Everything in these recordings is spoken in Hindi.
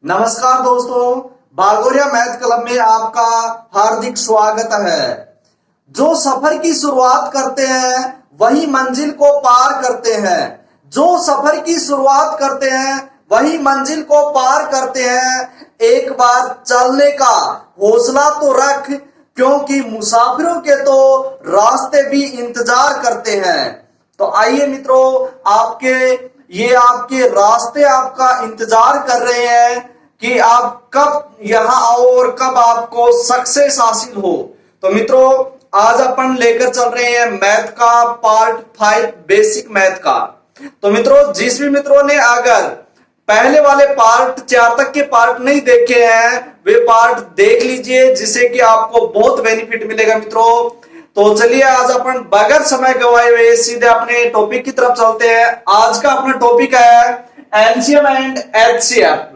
नमस्कार दोस्तों, बागोरिया मैथ क्लब में आपका हार्दिक स्वागत है। जो सफर की शुरुआत करते हैं वही मंजिल को पार करते हैं। जो सफर की शुरुआत करते हैं वही मंजिल को पार करते हैं। एक बार चलने का हौसला तो रख, क्योंकि मुसाफिरों के तो रास्ते भी इंतजार करते हैं। तो आइए मित्रों, आपके रास्ते आपका इंतजार कर रहे हैं कि आप कब यहां आओ और कब आपको सक्सेस हासिल हो। तो मित्रों, आज अपन लेकर चल रहे हैं मैथ का पार्ट 5 बेसिक मैथ का। तो मित्रों, जिस भी मित्रों ने अगर पहले वाले पार्ट 4 तक के पार्ट नहीं देखे हैं वे पार्ट देख लीजिए, जिससे कि आपको बहुत बेनिफिट मिलेगा मित्रों। तो चलिए आज अपन बगैर समय गवाए हुए सीधे अपने टॉपिक की तरफ चलते हैं। आज का अपना टॉपिक है एलसीएम एंड एचसीएफ।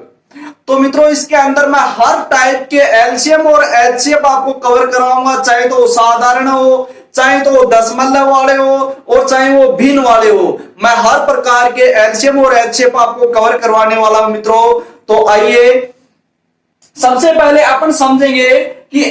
तो मित्रों, इसके अंदर मैं हर टाइप के एलसीएम और एचसीएफ आपको कवर कराऊंगा, चाहे तो साधारण हो, चाहे तो दशमलव वाले हो और चाहे वो भिन्न वाले हो। मैं हर प्रकार के एलसीएम और एचसीएफ आपको कवर करवाने वाला हूं मित्रों। तो आइए सबसे पहले अपन समझेंगे कि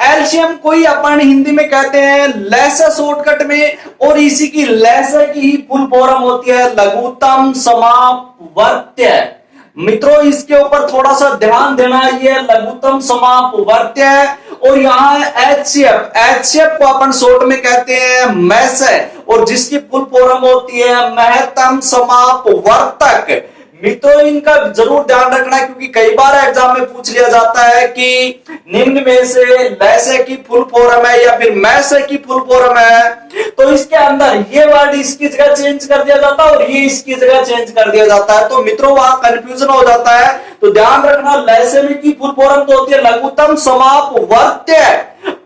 एलसीएम कोई अपन हिंदी में कहते हैं लैसा शॉर्टकट में, और इसी की लैसा की ही फुल फॉर्म होती है लघुत्तम समापवर्त्य। मित्रों, इसके ऊपर थोड़ा सा ध्यान देना, ये लघुत्तम समापवर्त्य है। और यहाँ है एचसीएफ को अपन शॉर्ट में कहते हैं मैस, और जिसकी फुल फॉर्म होती है महत्तम समापवर्तक। मित्रों, इनका जरूर ध्यान रखना, क्योंकि कई बार एग्जाम में पूछ लिया जाता है कि निम्न में से लैसे की फुल फॉर्म है या फिर मैसे की फुल फॉर्म है। तो इसके अंदर ये वर्ड इसकी जगह चेंज कर दिया जाता है और ये इसकी जगह चेंज कर दिया जाता है। तो मित्रों, वहां कंफ्यूजन हो जाता है। तो ध्यान रखना, लैसे में की फुल फॉर्म तो होती है लघुत्तम समापवर्त्य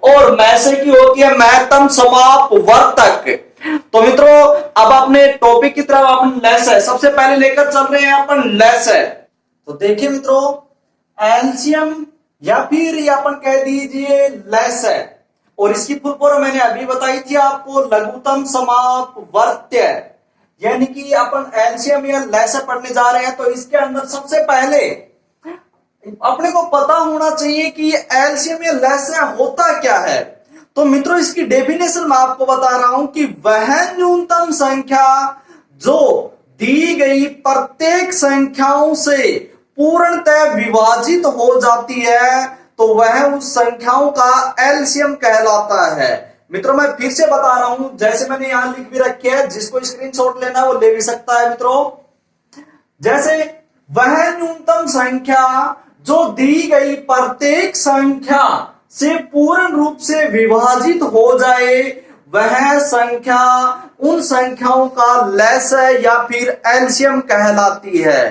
और मैसे की होती है महत्तम समापवर्तक। तो मित्रों, अब अपने टॉपिक की तरफ अपन लेस है सबसे पहले लेकर चल रहे हैं अपन लेस है। तो देखिए मित्रों, एलसीएम या फिर अपन कह दीजिए लेस है, और इसकी फुल फॉर्म मैंने अभी बताई थी आपको लघुत्तम समापवर्त्य। यानी कि अपन एलसीएम या लेस पढ़ने जा रहे हैं। तो इसके अंदर सबसे पहले अपने को पता होना चाहिए कि एलसीएम या लेस होता क्या है। तो मित्रों, इसकी डेफिनेशन मैं आपको बता रहा हूं कि वह न्यूनतम संख्या जो दी गई प्रत्येक संख्याओं से पूर्णतः विभाजित हो जाती है, तो वह उस संख्याओं का एलसीएम कहलाता है। मित्रों, मैं फिर से बता रहा हूं, जैसे मैंने यहां लिख भी रखे है, जिसको स्क्रीनशॉट लेना है वो ले भी सकता है मित्रों। जैसे वह न्यूनतम संख्या जो दी गई प्रत्येक संख्या से पूर्ण रूप से विभाजित हो जाए, वह संख्या उन संख्याओं का लैस या फिर एलसीएम कहलाती है।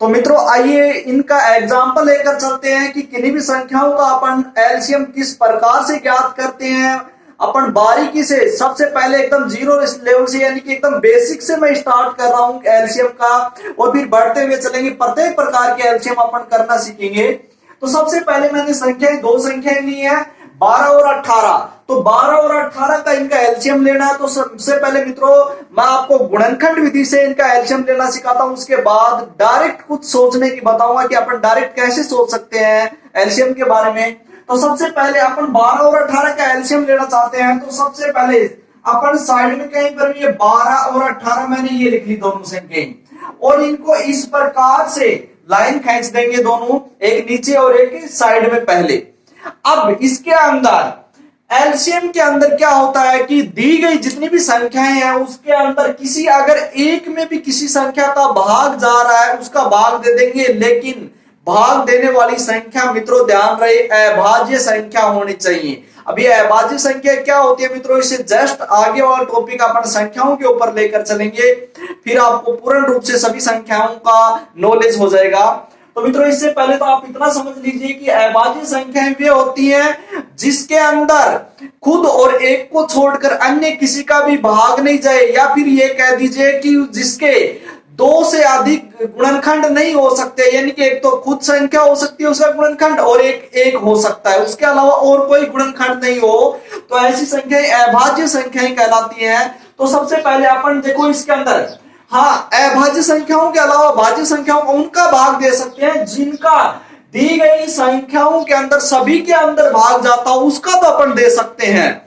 तो मित्रों, आइए इनका एग्जांपल लेकर चलते हैं कि किन्हीं भी संख्याओं का अपन एलसीएम किस प्रकार से ज्ञात करते हैं। अपन बारीकी से सबसे पहले एकदम जीरो लेवल से, यानी कि एकदम बेसिक से मैं स्टार्ट कर रहा हूं एलसीएम का, और फिर बढ़ते हुए चलेंगे, प्रत्येक प्रकार के एलसीएम अपन करना सीखेंगे। तो सबसे पहले मैंने दो संख्याएं ली है, 12 और 18। तो 12 और 18 का इनका एलसीएम लेना है। तो सबसे पहले मित्रों, मैं आपको गुणनखंड विधि से इनका एलसीएम लेना सिखाता हूं। उसके बाद डायरेक्ट कुछ सोचने की बताऊंगा कि अपन डायरेक्ट कैसे सोच सकते हैं एलसीएम के बारे में। तो सबसे पहले अपन 12 और 18 का एलसीएम लेना चाहते हैं। तो सबसे पहले अपन साइड में कहीं पर ये 12 और 18 मैंने ये लिख ली दोनों संख्याएं, और इनको इस प्रकार से लाइन खींच देंगे दोनों, एक नीचे और एक साइड में पहले। अब इसके अंदर एलसीएम के अंदर क्या होता है कि दी गई जितनी भी संख्याएं हैं उसके अंदर किसी अगर एक में भी किसी संख्या का भाग जा रहा है उसका भाग दे देंगे, लेकिन भाग देने वाली संख्या मित्रों ध्यान रहे अभाज्य संख्या होनी चाहिए। अब ये अभाज्य संख्या क्या होती है मित्रों, इससे जस्ट आगे वाला टॉपिक अपन संख्याओं के ऊपर लेकर चलेंगे, फिर आपको पूर्ण रूप से सभी संख्याओं का नॉलेज हो जाएगा। तो मित्रों, इससे पहले तो आप इतना समझ लीजिए कि अभाज्य संख्याएं वे होती हैं जिसके अंदर खुद और एक को छोड़कर अन्य किसी का भी भाग नहीं जाए, या फिर ये कह दीजिए कि जिसके दो से अधिक गुणनखंड नहीं हो सकते, यानी कि एक तो खुद संख्या हो सकती है उसका गुणनखंड और एक हो सकता है, उसके अलावा और कोई गुणनखंड नहीं हो, तो ऐसी संख्याएं अभाज्य संख्याएं कहलाती हैं। तो सबसे पहले अपन देखो इसके अंदर हाँ, अभाज्य संख्याओं के अलावा भाज्य संख्याओं को उनका भाग दे सकते हैं जिनका दी गई संख्याओं के अंदर सभी के अंदर भाग जाता हो, उसका तो अपन दे सकते हैं।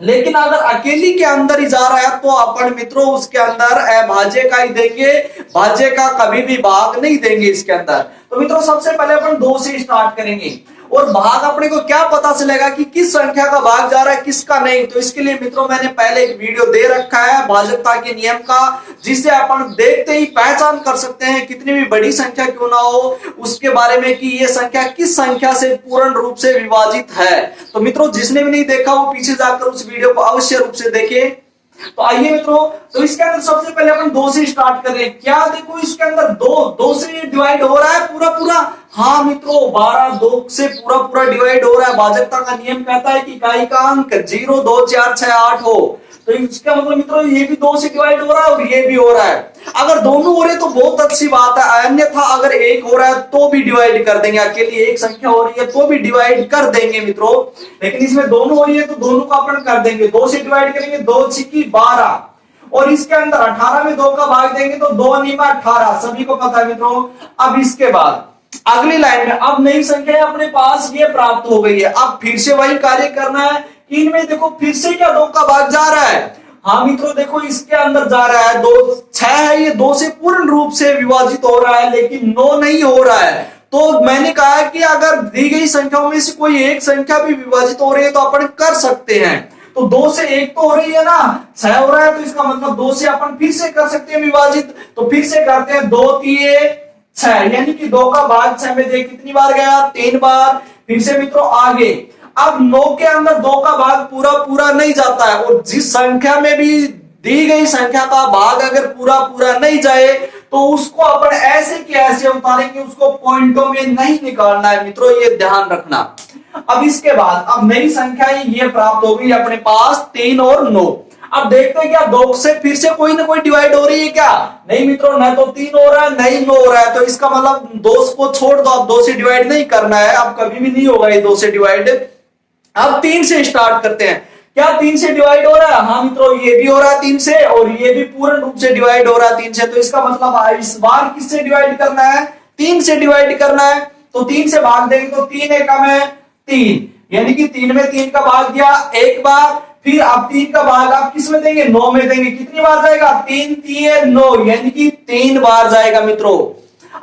लेकिन अगर अकेली के अंदर ही जा रहा है तो अपन मित्रों उसके अंदर अभाज्य का ही देंगे, भाज्य का कभी भी भाग नहीं देंगे इसके अंदर। तो मित्रों सबसे पहले अपन 2 से स्टार्ट करेंगे और भाग अपने को क्या पता चलेगा कि किस संख्या का भाग जा रहा है किसका नहीं। तो इसके लिए मित्रों मैंने पहले एक वीडियो दे रखा है भाजकता के नियम का, जिससे अपन देखते ही पहचान कर सकते हैं कितनी भी बड़ी संख्या क्यों ना हो उसके बारे में कि ये संख्या किस संख्या से पूर्ण रूप से विभाजित है। तो मित्रों जिसने भी नहीं देखा वो पीछे जाकर उस वीडियो को अवश्य रूप से देखे। तो आइए मित्रों, तो इसके अंदर सबसे पहले अपन 2 से स्टार्ट कर रहे हैं। क्या देखो इसके अंदर 2 से डिवाइड हो रहा है पूरा। हाँ मित्रों 12 2 से पूरा डिवाइड हो रहा है। भाजकता का नियम कहता है कि इकाई का अंक 0 2 4 6 8 हो। तो इसका मतलब मित्रों ये भी 2 से डिवाइड हो रहा है और ये भी हो रहा है। अगर दोनों हो रहे तो बहुत अच्छी बात है, अन्यथा अगर एक हो रहा है तो भी डिवाइड कर देंगे। अकेली एक संख्या हो रही है तो भी डिवाइड कर देंगे मित्रों, लेकिन इसमें दोनों हो रही है तो दोनों को अपन कर देंगे। 2 से डिवाइड करेंगे 2 छिकी 12 और इसके अंदर 18 में 2 का भाग देंगे तो 2 नीमा 18, सभी को पता है मित्रों। अब इसके बाद अगली लाइन में अब नई संख्या अपने पास ये प्राप्त हो गई है। अब फिर से वही कार्य करना है। इनमें देखो फिर से क्या 2 का भाग जा रहा है। हाँ मित्रों देखो इसके अंदर जा रहा है 2 6 है, ये 2 से पूर्ण रूप से विभाजित हो रहा है लेकिन 9 नहीं हो रहा है। तो मैंने कहा कि अगर दी गई संख्याओं में से कोई एक संख्या भी विभाजित हो रही है तो अपन कर सकते हैं। तो 2 से 1 तो हो रही है ना, 6 हो रहा है तो इसका मतलब 2 से अपन फिर से कर सकते हैं विभाजित। तो फिर से करते हैं 2 3 6, यानी कि 2 का भाग 6 में देख कितनी बार गया 3 बार। फिर से मित्रों आगे अब 9 के अंदर 2 का भाग पूरा नहीं जाता है और जिस संख्या में भी दी गई संख्या का भाग अगर पूरा नहीं जाए तो उसको अपन ऐसे के ऐसे उतारेंगे, उसको पॉइंटों में नहीं निकालना है मित्रों, ये ध्यान रखना। अब इसके बाद अब नई संख्या ये प्राप्त हो गई अपने पास 3 और 9। अब देखते हैं क्या 2 से फिर से कोई ना कोई डिवाइड हो रही है क्या? नहीं मित्रों, न तो 3 हो रहा है नहीं 9 हो रहा है। तो इसका मतलब 2 को छोड़ दो, अब 2 से डिवाइड नहीं करना है, अब कभी भी नहीं होगा ये 2 से डिवाइड। अब 3 से स्टार्ट करते हैं। क्या 3 से डिवाइड हो रहा है? हाँ मित्रों ये भी हो रहा है 3 से और ये भी पूर्ण रूप से डिवाइड हो रहा है 3 से। तो इसका मतलब इस बार किससे डिवाइड करना है? 3 से डिवाइड करना है। तो 3 से भाग देंगे तो 3 एकम है 3, यानी कि 3 में 3 का भाग दिया एक बार। फिर अब 3 का भाग आप किस में देंगे? 9 में देंगे। कितनी बार जाएगा? 3 3 9, यानी कि 3 बार जाएगा मित्रों।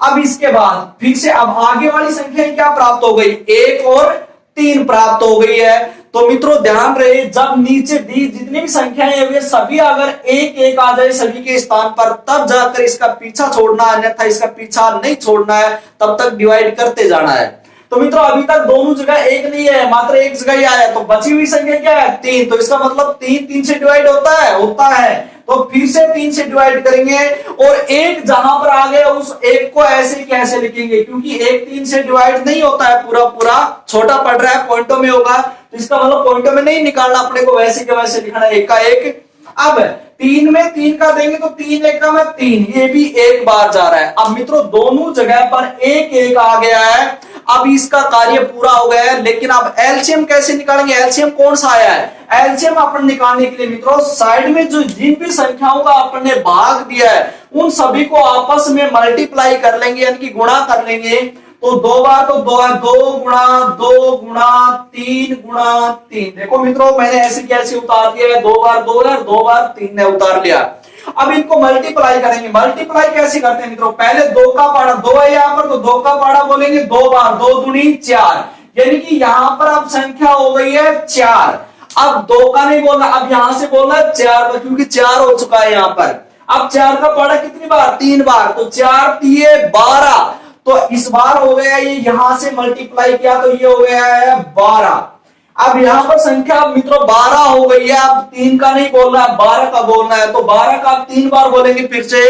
अब इसके बाद फिर से अब आगे वाली संख्या क्या प्राप्त हो गई? 1 और 3 प्राप्त हो गई है। तो मित्रों ध्यान रहे जब नीचे दी जितनी भी संख्याएं है सभी अगर 1 1 आ जाए सभी के स्थान पर तब जाकर इसका पीछा छोड़ना, अन्यथा इसका पीछा नहीं छोड़ना है, तब तक डिवाइड करते जाना है। तो मित्रों अभी तक दोनों जगह 1 नहीं है, मात्र एक जगह ही आया। तो बची हुई संख्या क्या है? 3। तो इसका मतलब 3 से डिवाइड होता है। तो फिर से 3 से डिवाइड करेंगे और 1 जहां पर आ गया उस 1 को ऐसे कैसे लिखेंगे, क्योंकि 1 3 से डिवाइड नहीं होता है पूरा छोटा पड़ रहा है, पॉइंटों में होगा। तो इसका मतलब पॉइंटों में नहीं निकालना अपने को, वैसे के वैसे लिखना है 1 का 1। अब 3 में 3 का देंगे तो 3 एकम है 3, ये भी एक बार जा रहा है। अब मित्रों दोनों जगह पर 1 1 आ गया है। अब इसका कार्य पूरा हो गया है, लेकिन अब एलसीएम कैसे निकालेंगे? एलसीएम कौन सा आया है? एलसीएम अपन निकालने के लिए मित्रों साइड में जो जिन भी संख्याओं का अपन ने भाग दिया है उन सभी को आपस में मल्टीप्लाई कर लेंगे, यानी कि गुणा कर लेंगे। तो 2 बार तो 2 है, 2 गुणा 2 गुणा 3 गुणा 3। देखो मित्रों मैंने ऐसे कैसे उतार दिया है, 2 बार 2 है, 2 बार 3 ने उतार लिया। अब इनको मल्टीप्लाई करेंगे। मल्टीप्लाई कैसे करते हैं मित्रों? पहले 2 का पाड़ा 2 है यहाँ पर, तो 2 का पाड़ा बोलेंगे 2 बार, 2 दूनी 4, यानी कि यहाँ पर अब संख्या हो गई है 4। अब 2 का नहीं बोलना, अब यहां से बोलना 4 का, क्योंकि 4 हो चुका है यहाँ पर। अब 4 का पाड़ा कितनी बार? 3 बार, तो 4 3 12। तो इस बार हो गया ये, यहां से मल्टीप्लाई किया तो ये हो गया है 12। अब यहां पर संख्या मित्रों 12 हो गई है। अब 3 का नहीं बोलना है, 12 का बोलना है। तो 12 का आप 3 बार बोलेंगे फिर से।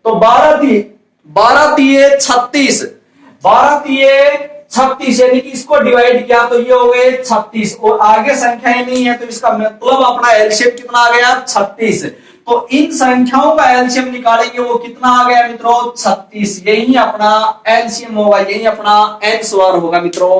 तो 12 3 36, 12 3 36, यानी कि इसको डिवाइड किया तो ये हो गए 36 और आगे संख्याएं नहीं है, तो इसका मतलब अपना एलसीएम कितना आ गया? 36। तो इन संख्याओं का एलसीएम निकालेंगे, वो कितना आ गया मित्रों? 36। यही अपना एलसीएम होगा, यही अपना आंसर होगा मित्रों।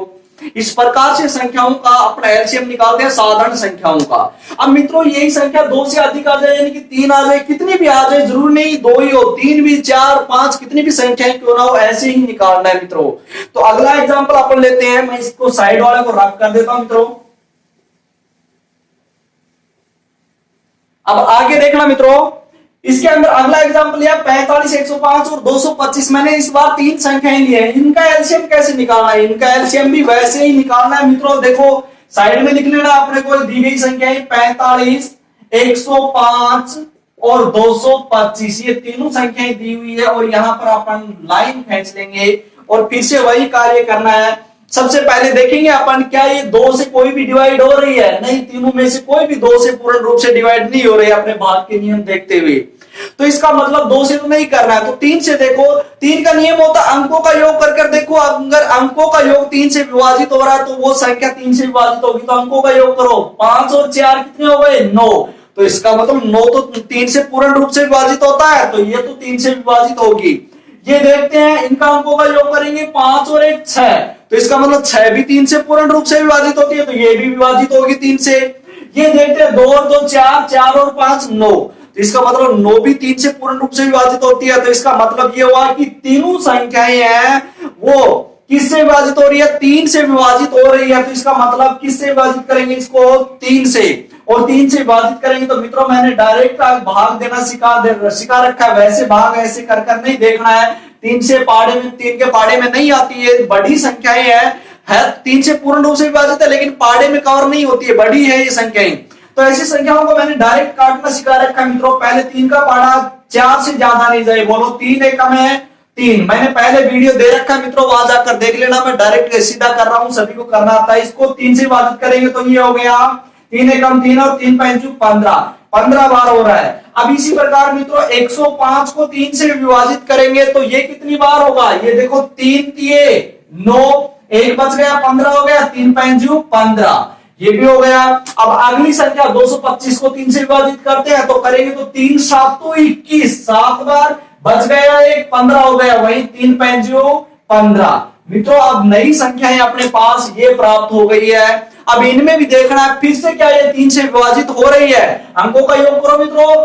इस प्रकार से संख्याओं का अपना एलसीएम निकालते हैं साधारण संख्याओं का। अब मित्रों यही संख्या 2 से अधिक आ जाए यानी कि 3 आ जाए, कितनी भी आ जाए, जरूर नहीं 2 ही हो, 3 भी, 4, 5 कितनी भी संख्याएं क्यों ना हो, ऐसे ही निकालना है मित्रों। तो अगला एग्जांपल अपन लेते हैं, मैं इसको साइड वाले को रख कर देता हूं मित्रों। अब आगे देखना मित्रों, इसके अंदर अगला एग्जांपल लिया 45, 105 और 225। मैंने इस बार 3 संख्याएं ली है, इनका एलसीएम कैसे निकालना है, इनका एलसीएम भी वैसे ही निकालना है मित्रों। देखो साइड में लिख लेना अपने को दी गई संख्याएं 45, 105 और 225, ये तीनों संख्याएं दी हुई है और यहां पर अपन लाइन खींच लेंगे और फिर से वही कार्य करना है। सबसे पहले देखेंगे अपन क्या ये 2 से कोई भी डिवाइड हो रही है, नहीं, तीनों में से कोई भी 2 से पूर्ण रूप से डिवाइड नहीं हो रही है अपने भाग के नियम देखते हुए, तो इसका मतलब 2 से तो नहीं करना है। तो 3 से देखो, 3 का नियम होता है अंकों का योग कर देखो, अगर अंकों का योग 3 से विभाजित हो रहा है तो वो संख्या 3 से विभाजित होगी, तो अंकों का योग करो, 5 और 4 कितने हो गए, 9, तो इसका मतलब 9 तो 3 से पूर्ण रूप से विभाजित होता है, तो ये तो 3 से विभाजित होगी। ये देखते हैं इनका अंकों का योग करेंगे 5 और 1 6, तो इसका मतलब 6 भी 3 से पूर्ण रूप से विभाजित होती है, तो ये भी विभाजित होगी 3 से। ये देखते हैं 2 और 2 4, 4 और 5 9, तो इसका मतलब 9 भी 3 से पूर्ण रूप से विभाजित होती है, तो इसका मतलब ये हुआ कि तीनों संख्याएं हैं वो किससे विभाजित हो रही है, 3 से विभाजित हो रही है, तो इसका मतलब किससे विभाजित करेंगे इसको, 3 से, और 3 से विभाजित करेंगे। तो मित्रों मैंने डायरेक्ट भाग देना सिखा रखा है, वैसे भाग ऐसे कर नहीं देखना है, 3 के पाड़े में नहीं आती है, बड़ी संख्याएं है 3 से पूर्ण रूप से विभाजित है लेकिन पाड़े में कवर नहीं होती है, बड़ी है ये संख्याएं, तो ऐसी संख्याओं को मैंने डायरेक्ट काटना सिखा रखा है मित्रों। पहले 3 का पाड़ा 4 से ज्यादा नहीं जाए, बोलो 3 एकम है 3, मैंने पहले वीडियो दे रखा है मित्रों, वहां जाकर देख लेना, मैं डायरेक्ट सीधा कर रहा हूं, सभी को करना आता है। इसको 3 से विभाजित करेंगे तो ये हो गया 3 एकम 3 और 3 पंचू 15 बार हो रहा है। अब इसी प्रकार मित्रों 105 को 3 से विभाजित करेंगे तो ये कितनी बार होगा, ये देखो 3 तिये 9, 1 बच गया 15 हो गया, 3 पंचू 15, ये भी हो गया। अब अगली संख्या 225 को 3 से विभाजित करते हैं तो करेंगे तो 3 7 21, 7 बार, बच गया 1, 15 हो गया, वही 3 पंचू 15। मित्रों अब नई संख्याएं अपने पास ये प्राप्त हो गई है। अब इनमें भी देखना है फिर से क्या ये 3 से विभाजित हो रही है, अंकों का योग करो मित्रों,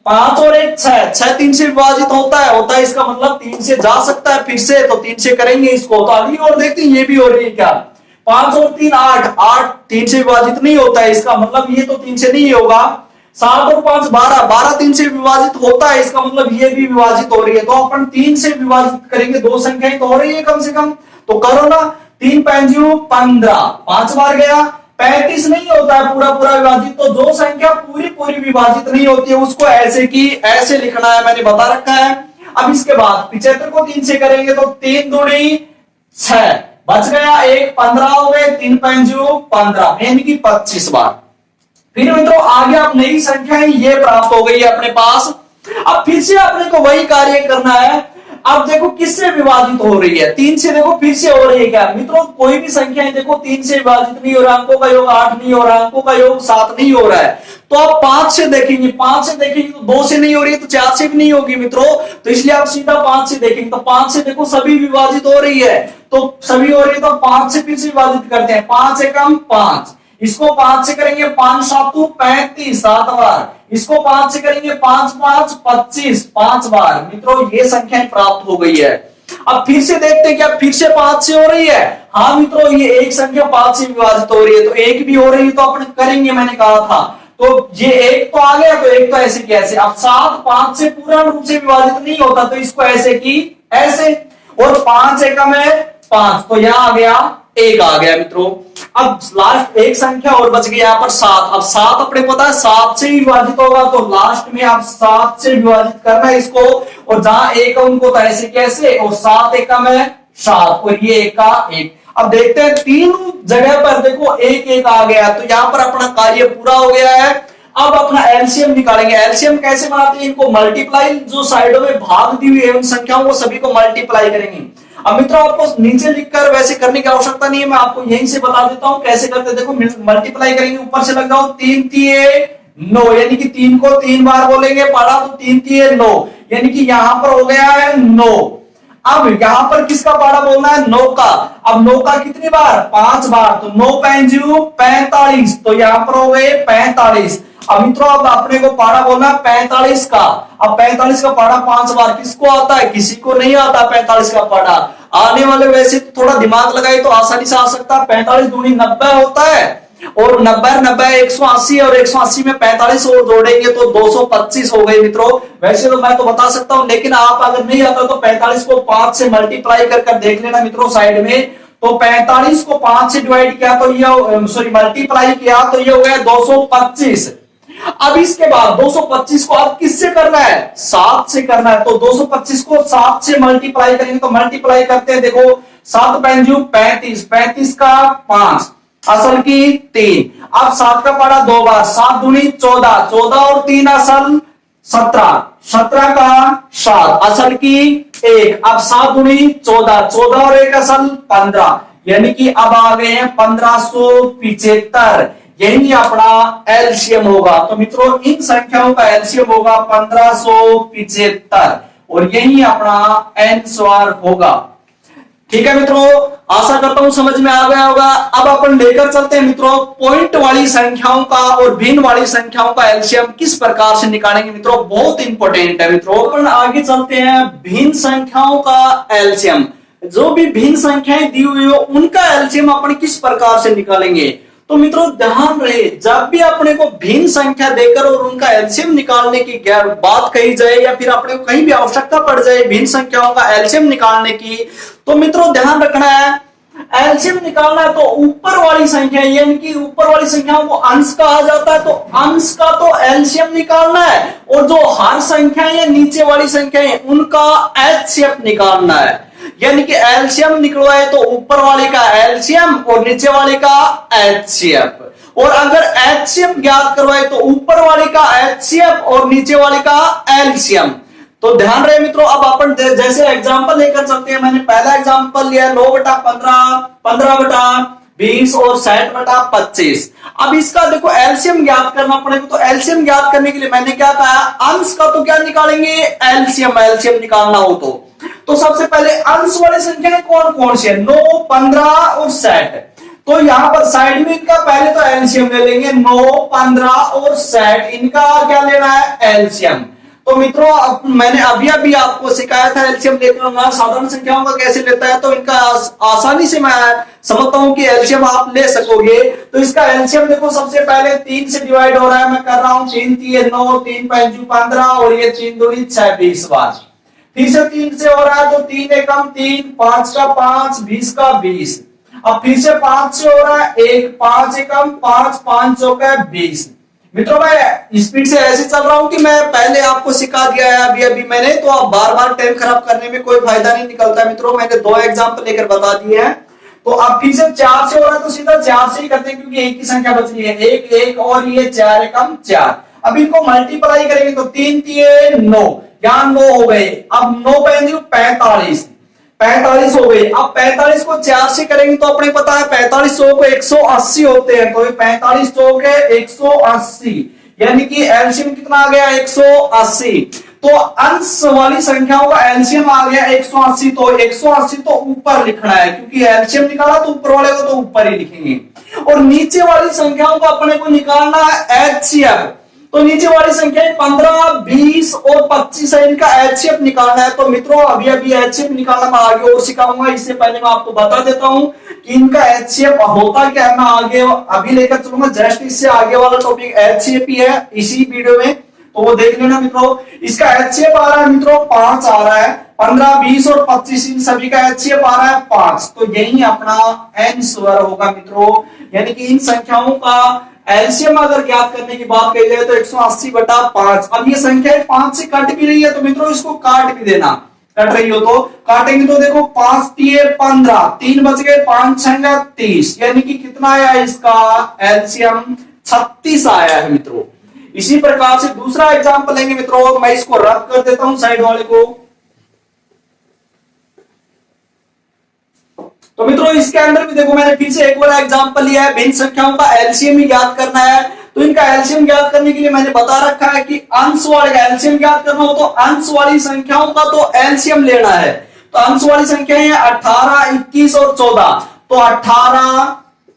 5 और 1 6 3 से विभाजित होता है, इसका मतलब 3 से जा सकता है फिर से, तो 3 से करेंगे इसको। तो अगली और देखते हैं ये भी हो रही है क्या, 5 और 3 8 3 से विभाजित नहीं होता है, इसका मतलब ये तो 3 से नहीं होगा। 7 और 5 12 3 से विभाजित होता है, इसका मतलब ये भी विभाजित हो रही है, तो अपन 3 से विभाजित करेंगे, 2 संख्याएं तो हो रही है कम से कम, तो करो ना, 3 पंचू 15, 5 बार गया, 35 नहीं होता है पूरा विभाजित, तो जो संख्या पूरी विभाजित नहीं होती है उसको ऐसे की ऐसे लिखना है, मैंने बता रखा है। अब इसके बाद 75 को 3 से करेंगे तो 3 दूनी 6, बच गया 1, 15 हो गए, 3 पंचू 15, यानी कि 25 बार। फिर मित्रों आगे आप नई संख्याएं ये प्राप्त हो गई है अपने पास। अब फिर से अपने को वही कार्य करना है, अब देखो किससे विभाजित हो रही है, 3 से देखो फिर से हो रही है क्या मित्रों, कोई भी संख्याएं देखो 3 से विभाजित नहीं हो रहा, अंकों का योग 8 नहीं हो रहा, अंकों का योग 7 नहीं हो रहा है, तो आप 5 से देखेंगे, 5 से देखेंगे तो 2 से नहीं हो रही है तो 4 से भी नहीं होगी मित्रों, तो इसलिए आप सीधा 5 से देखेंगे, तो 5 से देखो सभी विभाजित हो रही है, तो सभी हो रही है तो 5 से फिर से विभाजित करते हैं, 5 एकम 5, इसको 5 से करेंगे 5 7 35 7 बार, इसको 5 से करेंगे 5 5 25 5 बार। मित्रों ये संख्या प्राप्त हो गई है। अब फिर से देखते हैं क्या फिर से 5 से हो रही है, हाँ मित्रों ये एक संख्या 5 से विभाजित हो रही है, तो एक भी हो रही है तो अपन करेंगे, मैंने कहा था, तो ये एक तो आ गया, तो एक तो ऐसे की ऐसे। अब 7 5 से पूर्ण रूप से विभाजित नहीं होता, तो इसको ऐसे की ऐसे, और 5 एकम है 5, तो यहां आ गया 1 आ गया मित्रों। अब लास्ट एक संख्या और बच गई यहाँ पर 7, अब 7 अपने पता है 7 से ही विभाजित होगा, तो लास्ट में आप 7 से विभाजित करना है इसको, और जहां एक उनको तो ऐसे कैसे, और 7 एकम है 7, और ये 1 का 1। अब देखते हैं तीनों जगह पर देखो 1 1 आ गया, तो यहां पर अपना कार्य पूरा हो गया है। अब अपना एलसीएम निकालेंगे, एलसीएम कैसे बनाते हैं, इनको मल्टीप्लाई, जो साइडों में भाग दी हुई है उन संख्याओं को सभी को मल्टीप्लाई करेंगे। अब मित्रों आपको नीचे लिखकर वैसे करने की आवश्यकता नहीं है, मैं आपको यहीं से बता देता हूं कैसे करते हैं। देखो मल्टीप्लाई करेंगे, ऊपर से लग जाओ 3 तिये 9, यानी कि 3 को 3 बार बोलेंगे, पढ़ा तो 3 तिये 9, यानी कि यहां पर हो गया है 9। अब यहां पर किसका पाड़ा बोलना है? 9 का। अब 9 का कितनी बार? 5 बार। तो 9 5 45, तो यहां पर हो गए 45। अब मित्रों अब अपने को पाड़ा बोलना है 45 का। अब 45 का पाड़ा 5 बार किसको आता है? किसी को नहीं आता 45 का पाड़ा। आने वाले वैसे तो थोड़ा दिमाग लगाए तो आसानी से आ सकता है। 45 दूनी 90 होता है, और 90 180, और 180 में 45 और जोड़ेंगे तो 225 हो गई मित्रों। वैसे तो मैं तो बता सकता हूं, लेकिन आप अगर नहीं आता तो 45 को 5 से मल्टीप्लाई कर देख लेना मित्रों साइड में। तो 45 को 5 से डिवाइड किया तो ये, सॉरी मल्टीप्लाई किया तो ये हो गया 225। अब इसके बाद 225 को अब किससे करना है? 7 से करना है। तो 225 को 7 से मल्टीप्लाई करेंगे, तो मल्टीप्लाई करते हैं। देखो 7 5 35, 35 का 5, असल की 3। अब 7 का पाड़ा 2 बार, 7 दूनी 14, 14 और 3 असल 17, 17 का 7, असल की 1। अब 7 दूनी 14, 14 और 1 असल 15, यानी कि अब आ गए हैं 1575। यही अपना एलसीएम होगा। तो मित्रों इन संख्याओं का एलसीएम होगा 1575, और यही अपना आंसर होगा। ठीक है मित्रों, आशा करता हूं समझ में आ गया होगा। अब अपन लेकर चलते हैं मित्रों पॉइंट वाली संख्याओं का और भिन्न वाली संख्याओं का एलसीएम किस प्रकार से निकालेंगे मित्रों, बहुत इंपॉर्टेंट है मित्रों। अपन आगे चलते हैं भिन्न संख्याओं का एलसीएम। जो भी भिन्न संख्याएं दी हुई हो उनका एलसीएम अपन किस प्रकार से निकालेंगे। तो मित्रों ध्यान रहे, जब भी अपने को भिन्न संख्या देकर और उनका एलसीएम निकालने की बात कही जाए, या फिर अपने को कहीं भी आवश्यकता पड़ जाए भिन्न संख्याओं का एलसीएम निकालने की, तो मित्रों ध्यान रखना है एलसीएम निकालना है तो ऊपर वाली संख्या, यानी कि ऊपर वाली संख्याओं को अंश कहा जाता है, तो अंश का तो एलसीएम निकालना है, और जो हर संख्या है नीचे वाली संख्या है उनका एचसीएफ निकालना है। यानी कि एलसीएम निकलवाए तो ऊपर वाले का एलसीएम और नीचे वाले का एचसीएफ, और अगर एचसीएफ ज्ञात करवाए तो ऊपर वाले का एचसीएफ और नीचे वाले का एलसीएम। तो ध्यान रहे मित्रों, अब अपन जैसे एग्जांपल लेकर चलते हैं। मैंने पहला एग्जांपल लिया 9/15, 15/20 और 60/25। अब इसका देखो एलसीएम ज्ञात करना पड़ेगा। तो एलसीएम ज्ञात करने के लिए मैंने क्या कहा, अंश का तो क्या निकालेंगे, एलसीएम। एलसीएम निकालना हो तो सबसे पहले अंश वाली संख्या कौन कौन सी है, 9, 15 और 60। तो यहां पर साइड में इनका पहले तो एलसीएम ले लेंगे, 9, 15 और 60, इनका क्या लेना है, एलसीएम। तो मित्रों मैंने अभी आपको सिखाया था एलसीएम लेकर साधारण संख्याओं का कैसे लेता है, तो इनका आसानी से मैं समझता हूं कि एलसीएम आप ले सकोगे। तो इसका एलसीएम देखो, सबसे पहले 3 से डिवाइड हो रहा है, मैं कर रहा हूं 3 3 9, 3 5 15, और ये 3 दूनी 6, 20 बार। फिर से 3 से हो रहा है तो 3 एकम 3, 5 का 5, 20 का 20। अब फिर से 5 से हो रहा है 1, 5 एकम 5, 5 चौका 20। मित्रों मैं स्पीड से ऐसे चल रहा हूं कि मैं पहले आपको सिखा दिया है अभी मैंने, तो आप बार बार टाइम खराब करने में कोई फायदा नहीं निकलता मित्रों। मैंने 2 एग्जाम्पल लेकर बता दिए हैं। तो अब फिर से 4 से हो रहा है तो सीधा 4 से ही करते हैं, क्योंकि एक ही संख्या बच रही है, 1 1 और ये 4 एकम 4। अब इनको मल्टीप्लाई करेंगे तो 3 3 9, यहां 9 हो गए। अब 9 45, 45 हो गए। अब 45 को 4 से करेंगे तो अपने पता है 45 चौक 180 होते हैं, तो 45 चौक 180, यानी कि एलसीएम कितना आ गया, 180। तो अंश वाली संख्याओं का एलसीएम आ गया 180, तो 180 तो ऊपर लिखना है, क्योंकि एलसीएम निकाला तो ऊपर वाले को तो ऊपर ही लिखेंगे। और नीचे वाली संख्याओं का अपने को निकालना है एचसीएफ। तो नीचे वाली संख्या 15, 20 और 25 है, इनका एचसीएफ निकालना है। तो मित्रों अभी एचसीएफ निकालना मैं आगे और सिखाऊंगा, इससे पहले मैं आपको बता देता हूं कि इनका एचसीएफ होता क्या है। मैं आगे अभी लेकर चलूंगा, जस्ट इससे आगे वाला टॉपिक एचसीएफ ही है इसी वीडियो में, तो वो देख लेना मित्रों। इसका एचसीएफ आ रहा है मित्रों 5 आ रहा है, 15, 20 और 25 इन सभी का एचसीएफ आ रहा है 5। तो यही अपना आंसर होगा मित्रों, यानी कि इन संख्याओं का एलसीएम अगर ज्ञात करने की बात कही जाए तो 180/5। अब ये संख्या 5 से कट भी रही है तो मित्रों इसको काट भी देना, कट रही हो तो काटेंगे तो देखो 5 3 15, 3 बच गए, 5 6 30, यानी कि कितना आया इसका एलसीएम 36 आया है मित्रों। इसी प्रकार से दूसरा एग्जांपल लेंगे मित्रों, मैं इसको रद्द कर देता हूं साइड वाले को। तो मित्रों इसके अंदर भी देखो मैंने फिर से एक बार एग्जांपल लिया है, भिन्न संख्याओं का एलसीएम ही ज्ञात करना है। तो इनका एलसीएम ज्ञात करने के लिए मैंने बता रखा है कि अंश वाले का एलसीएम ज्ञात करना हो तो अंश वाली संख्याओं का तो एलसीएम लेना है। तो अंश वाली संख्या है 18, 21 और 14। तो 18,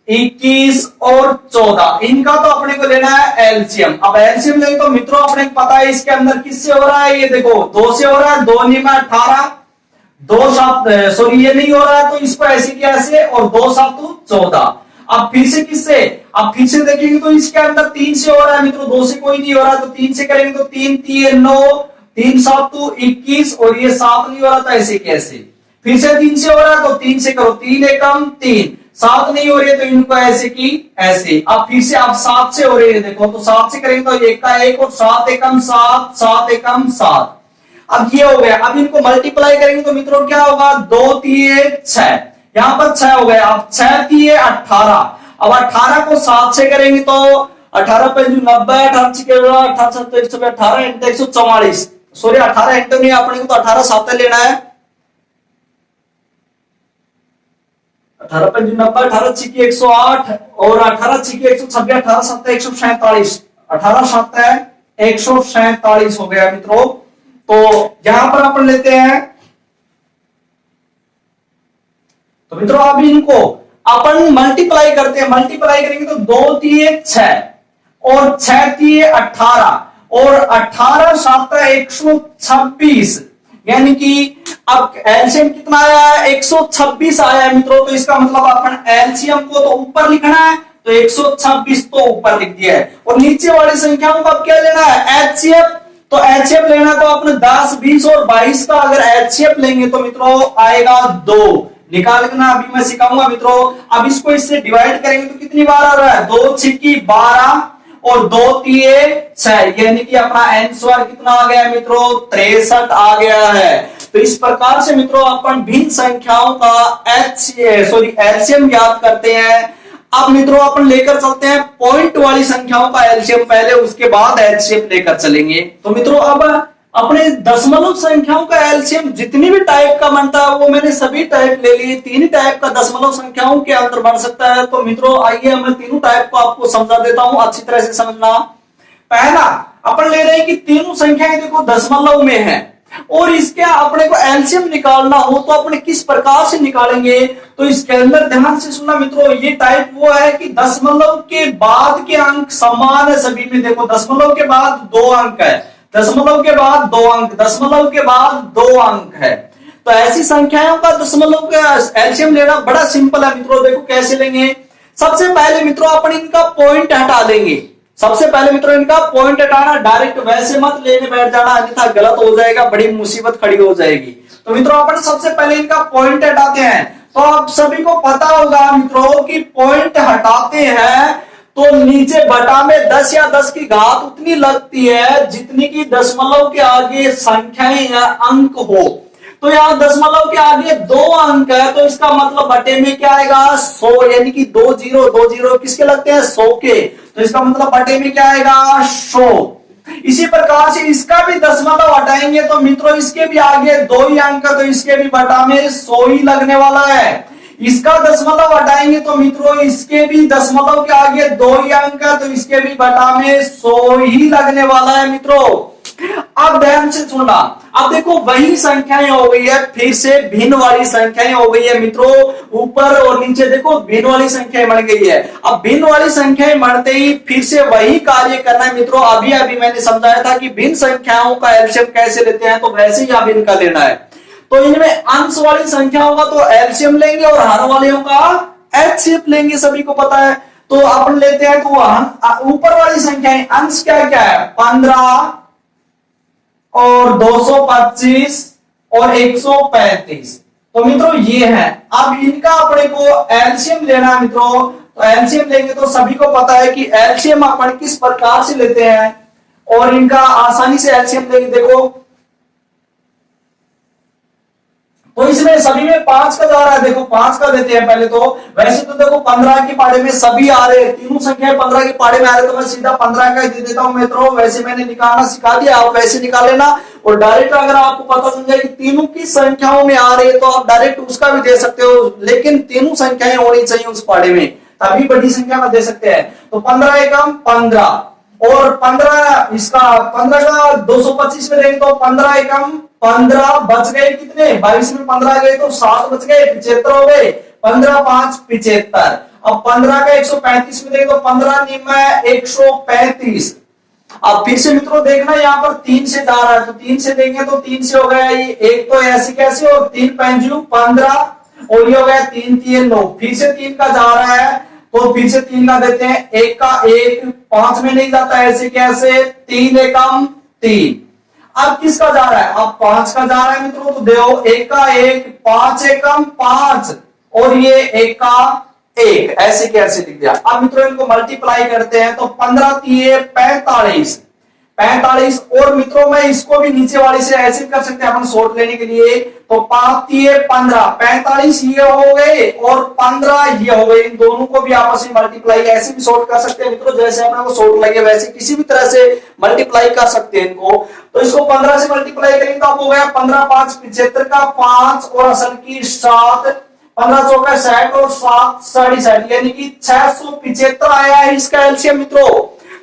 21 और 14 इनका तो अपने को लेना है एलसीएम। अब एलसीएम लेंगे तो मित्रों अपने को पता है इसके अंदर किससे हो रहा है, ये देखो 2 से हो रहा है, 2 में 18, 2 7 सॉरी ये नहीं हो रहा है तो इसको ऐसे किया ऐसे, और 2 7 14। अब फिर से किससे, अब फिर से देखेंगे तो इसके अंदर 3 से हो रहा है मित्रों, 2 से कोई नहीं हो रहा तो 3 से करेंगे तो 3 3 9, 3 7 21 और ये 7 नहीं हो रहा था ऐसे कैसे। फिर से 3 से हो रहा है तो 3 से करो, 3 एकम 3, 7 नहीं हो रही है तो इनको ऐसे की ऐसे। अब फिर से अब 7 से हो रही है देखो, तो 7 से करेंगे तो 1 का 1 और 7 एकम 7, 7 एकम 7। अब ये हो गया। अब इनको मल्टीप्लाई करेंगे तो मित्रों क्या होगा, 2 3 6, यहां पर 6 हो गया। अब 6 3 18, अब 18 को 7 से करेंगे तो 18 पे 90, 18 से 18 144, सॉरी 18 इंटू नहीं अपने को तो 18 7 लेना है, 18 पे 90, 18 छिकी 108 और 18 छिकी 126, 18 7 147, 18 7 147 हो गया मित्रों। तो यहां पर अपन लेते हैं, तो मित्रों अब इनको अपन मल्टीप्लाई करते हैं, मल्टीप्लाई करेंगे तो 2 3 6 और 6 3 18 और 18 7 126, यानी कि अब एलसीएम कितना आया है, 126 आया है मित्रों। तो इसका मतलब अपन एलसीएम को तो ऊपर लिखना है तो 126 तो ऊपर लिख दिया है, और नीचे वाली संख्याओं को अब क्या लेना है, एचसीएफ। तो एचसीएफ लेना तो अपने 10 20 और 22 का अगर एचसीएफ लेंगे तो मित्रों आएगा 2, निकालना अभी मैं सिखाऊंगा मित्रों। अब इसको इससे डिवाइड करेंगे तो कितनी बार आ रहा है, 2 छिकी 12 और 2 3 6, यानी कि अपना आंसर कितना आ गया मित्रों, 63 आ गया है। तो इस प्रकार से मित्रों अपन भिन्न संख्याओं का एलसीएम ज्ञात करते हैं। अब मित्रों अपन लेकर चलते हैं पॉइंट वाली संख्याओं का एलसीएम, पहले उसके बाद एचसीएफ लेकर चलेंगे। तो मित्रों अब अपने दशमलव संख्याओं का एलसीएम जितनी भी टाइप का बनता है वो मैंने सभी टाइप ले लिए, 3 टाइप का दशमलव संख्याओं के अंदर बन सकता है। तो मित्रों आइए मैं तीनों टाइप को आपको समझा देता हूं, अच्छी तरह से समझना। पहला अपन ले रहे हैं कि तीनों संख्याएं देखो दशमलव में है, और इसके अपने को एलसीएम निकालना हो तो अपने किस प्रकार से निकालेंगे, तो इसके अंदर ध्यान से सुनना मित्रों। ये टाइप वो है कि दशमलव के बाद के अंक समान है सभी में, देखो दशमलव के बाद 2 अंक है, दशमलव के बाद 2 अंक, दशमलव के बाद 2 अंक है। तो ऐसी संख्याओं का दशमलव का एलसीएम लेना बड़ा सिंपल है मित्रों। देखो कैसे लेंगे, सबसे पहले मित्रों अपन इनका पॉइंट हटा देंगे। सबसे पहले मित्रों इनका पॉइंट हटाना, डायरेक्ट वैसे मत लेने बैठ जाना, अन्यथा गलत हो जाएगा, बड़ी मुसीबत खड़ी हो जाएगी। तो मित्रों अपन सबसे पहले इनका पॉइंट हटाते हैं। तो आप सभी को पता होगा मित्रों कि पॉइंट हटाते हैं तो नीचे बटा में 10 या 10 की घात उतनी लगती है जितनी की दशमलव के आगे संख्याएं या अंक हो। तो यहाँ दशमलव के आगे 2 अंक है तो इसका मतलब बटे में क्या आएगा, 100, यानी कि 2 0 किसके लगते हैं, 100 के। तो इसका मतलब बटे में क्या आएगा, 100। इसी प्रकार से इसका भी दशमलव हटाएंगे तो मित्रों इसके भी आगे 2 ही अंक है तो इसके भी बटा में 100 ही लगने वाला है। इसका दशमलव हटाएंगे तो मित्रों इसके भी दशमलव के आगे 2 ही अंक है तो इसके भी बटा में 100 ही लगने वाला है मित्रों। अब ध्यान से सुनना, अब देखो वही संख्याएं हो गई है, फिर से भिन्न वाली संख्याएं हो गई है मित्रों। ऊपर और नीचे देखो भिन्न वाली संख्याएं बन गई है। अब भिन्न वाली संख्याएं बढ़ते ही फिर से वही कार्य करना है मित्रों। अभी अभी मैंने समझाया था कि भिन्न संख्याओं का एलसीएम कैसे लेते हैं, तो वैसे ही अब इनका लेना है। तो इनमें अंश वाली संख्याओं का तो एलसीएम लेंगे और हर वालों का एचसीएफ लेंगे, सभी को पता है। तो अपन लेते हैं तो ऊपर वाली संख्याएं अंश क्या क्या है, 15 और 225 और 135। तो मित्रों ये है। अब इनका अपने को एलसीएम लेना है मित्रों। तो एलसीएम लेंगे तो सभी को पता है कि एलसीएम अपन किस प्रकार से लेते हैं, और इनका आसानी से एलसीएम लेंगे। देखो तो इसमें सभी में 5 का जा रहा है, देखो 5 का देते हैं पहले तो। वैसे तो देखो 15 के पाड़े में सभी आ रहे हैं, तीनों संख्याएं 15 के पाड़े में आ रहे, तो मैं सीधा 15 का ही दे देता हूं मित्रों। वैसे मैंने निकालना सिखा दिया, आप वैसे निकाल लेना। और डायरेक्ट अगर आपको पता चल जाए कि तीनों की संख्याओं में आ रही है तो आप डायरेक्ट उसका भी दे सकते हो, लेकिन तीनों संख्याएं होनी चाहिए उस पाड़े में, तभी बड़ी संख्या का दे सकते हैं। तो 15 एकम 15 और 15 इसका 15 का 225 में देंगे तो 15 एकम 15 बच गए कितने, 22 में 15 गए तो 7 बच गए, 75 हो गए, 15 5 75। अब 15 का 135 में देंगे तो 15 निम्न 135। अब फिर से मित्रों देखना यहाँ पर 3 से जा रहा है तो 3 से देंगे तो 3 से हो गया ये एक, तो ऐसे कैसे, और 3 5 15 और ये हो गया 3 3 9। फिर से 3 का जा रहा है तो फिर से 3 का देते हैं, एक का 1 5 में नहीं जाता, ऐसे कैसे, 3 एकम 3। अब किसका जा रहा है, अब 5 का जा रहा है मित्रों, तो देखो 1 का 1 5 एकम 5 और ये 1 का 1, ऐसे कैसे लिख दिया। अब मित्रों इनको मल्टीप्लाई करते हैं तो 15 3 45 45, और मित्रों में इसको भी नीचे वाली से ऐसे कर सकते हैं अपन शॉर्ट लेने के लिए, तो 5 3 15 45 ये हो गए और 15 ये हो गए, इन दोनों को भी आपस में मल्टीप्लाई ऐसे भी शॉर्ट कर सकते हैं मित्रों, जैसे अपने को शॉर्ट लगे वैसे किसी भी तरह से मल्टीप्लाई कर सकते हैं इनको। तो इसको 15 से मल्टीप्लाई करेंगे तो हो गया 15 5 75 का 5 और असल की 7, 15 चौका 60 और 7 60, यानी कि 675 आया है इसका एलसीएम मित्रों।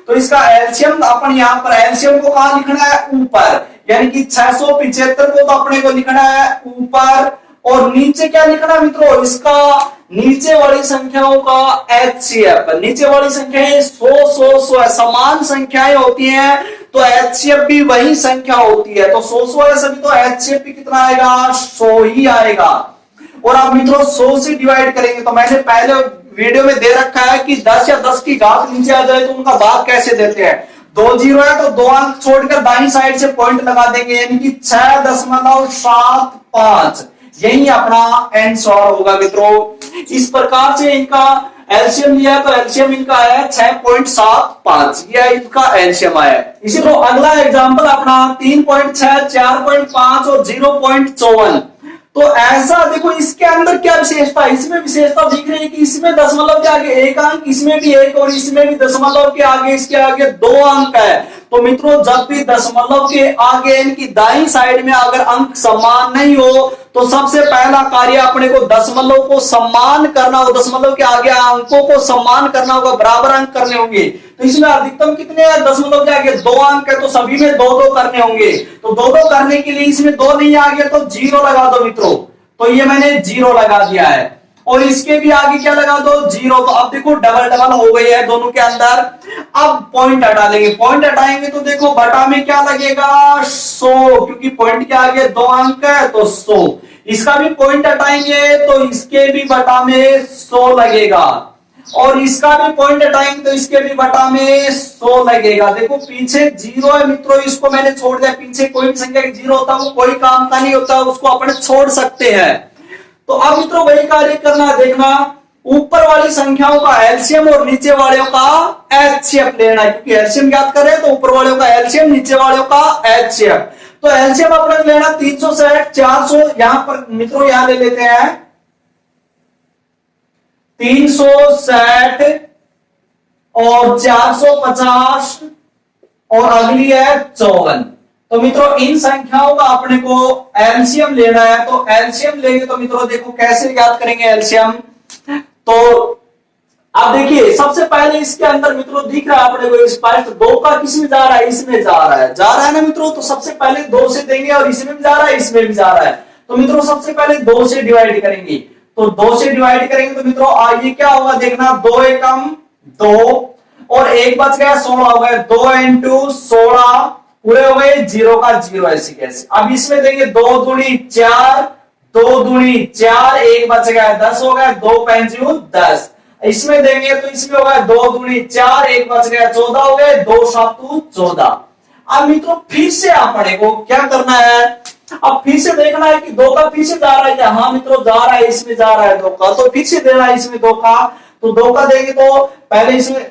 तो इसका एलसीएम अपन यहाँ पर एलसीएम को कहां लिखना है, ऊपर, यानी कि 675 को तो अपने को लिखना है ऊपर, और नीचे क्या लिखना है मित्रों, इसका नीचे वाली संख्याओं का एचसीएफ। नीचे वाली संख्याएं 100 100 100 समान संख्याएं होती हैं तो एचसीएफ भी वही संख्या होती है, तो 100 100 है सभी, तो एचसीएफ भी कितना आएगा, 100 ही आएगा। और आप मित्रों 100 से डिवाइड करेंगे तो मैंने पहले वीडियो में दे रखा है कि 10 या 10 की घात नीचे आ जाए तो उनका भाग कैसे देते हैं। 2 जीरो है तो 2 अंक छोड़कर दाईं साइड से पॉइंट लगा देंगे, यानी कि 6.75, यही अपना आंसर होगा मित्रों। इस प्रकार से इनका एलसीएम लिया तो एलसीएम इनका आया 6.75, यह इनका एलसीएम आया। इसी तो अगला एग्जांपल अपना 3.6 4.5 और 0.54। तो ऐसा देखो इसके अंदर क्या विशेषता, इसमें विशेषता दिख रही है कि इसमें दशमलव के आगे एक अंक, इसमें भी एक, और इसमें भी दशमलव के आगे इसके आगे 2 अंक है। तो मित्रों जब भी दशमलव के आगे इनकी दाईं साइड में अगर अंक समान नहीं हो तो सबसे पहला कार्य अपने को दशमलव को सम्मान करना हो, दशमलव के आगे अंकों को सम्मान करना होगा, बराबर अंक करने होंगे। तो इसमें अधिकतम कितने हैं, दशमलव के आगे 2 अंक है तो सभी में 2-2 करने होंगे, तो 2-2 करने के लिए इसमें 2 नहीं आ गया तो 0 लगा दो मित्रों, तो ये मैंने 0 लगा दिया है, और इसके भी आगे क्या लगा दो, 0। तो अब देखो डबल डबल हो गई है दोनों के अंदर। अब पॉइंट हटा लेंगे, पॉइंट हटाएंगे तो देखो बटा में क्या लगेगा, 100, क्योंकि पॉइंट के आगे 2 अंक है तो 100। इसका भी पॉइंट हटाएंगे तो इसके भी बटा में 100 लगेगा, और इसका भी पॉइंट हटाएंगे तो इसके भी बटा में 100 लगेगा। देखो पीछे 0 है मित्रों, इसको मैंने छोड़ दिया, पीछे कोई भी संख्या 0 होता है वो कोई काम का नहीं होता, उसको अपने छोड़ सकते हैं। तो अब मित्रों वही कार्य करना, देखना ऊपर वाली संख्याओं का एलसीएम और नीचे वालों का एचसीएफ लेना है, क्योंकि एलसीएम ज्ञात कर रहे हैं तो ऊपर वालों का एलसीएम नीचे वालों का एचसीएफ। तो एलसीएम अपने लेना 360 400, यहां पर मित्रों यहां ले लेते हैं 360 और 450 और अगली है 54। तो मित्रों इन संख्याओं का अपने को एलसीएम लेना है, तो एलसीएम लेंगे तो मित्रों देखो कैसे याद करेंगे एलसीएम। तो अब देखिए सबसे पहले इसके अंदर मित्रों दिख रहा है अपने को स्पष्ट, 2 का किसमें जा रहा है, इसमें जा रहा है ना मित्रों। तो सबसे पहले 2 से देंगे, और इसमें भी जा रहा है इसमें भी जा रहा है, तो मित्रों सबसे पहले 2 से डिवाइड करेंगे। तो 2 से डिवाइड करेंगे तो मित्रों ये क्या होगा, देखना 2 एकम 2 और 1 बच गया 16 हो गए, 2 इंटू 16 पूरे हो गए, 0 का 0 ऐसे कैसे। अब इसमें देंगे 2 दूनी 4, 2 दूनी 4, 1 बच गया 10 हो गया, 2 पंचू 10। इसमें देंगे तो इसमें होगा 2 दूनी 4, 1 बच गया 14 हो गए, 2 सातू 14। अब मित्रों फिर से अपने को क्या करना है, अब फिर से देखना है कि 2 का फिर से जा रहा है क्या, हाँ मित्रों जा रहा है, इसमें जा रहा है 2 का, तो फिर से देना है इसमें 2 का। तो 2 का देंगे तो पहले इसमें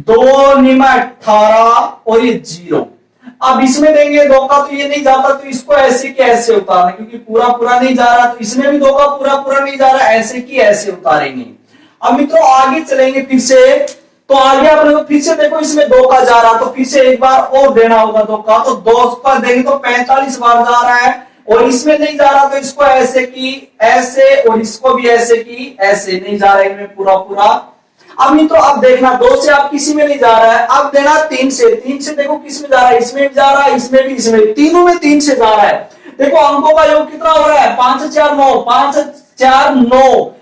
2 निमा 18 और ये 0। अब इसमें देंगे 2 का तो ये नहीं जाता, तो इसको ऐसे की ऐसे उतारना, क्योंकि पूरा पूरा नहीं जा रहा, तो इसमें भी 2 का पूरा पूरा नहीं जा रहा, ऐसे की ऐसे उतारेंगे। अब मित्रों आगे चलेंगे फिर से, तो आगे अपने को फिर से देखो इसमें 2 का जा रहा, तो फिर से एक बार और देना होगा 2 का, तो 2 का देंगे तो 45 बार जा रहा है, और इसमें नहीं जा रहा तो इसको ऐसे की ऐसे, और इसको भी ऐसे की ऐसे, नहीं जा रहा है इनमें पूरा पूरा। अब मित्रों अब देखना 2 से आप किसी में नहीं जा रहा है, अब देना 3 से, 3 से देखो किस में जा रहा है, इसमें भी जा रहा है, इसमें भी, इसमें भी, तीनों में 3 से जा रहा है। देखो अंकों का योग कितना हो रहा है, 5 4 9, 5 4 9,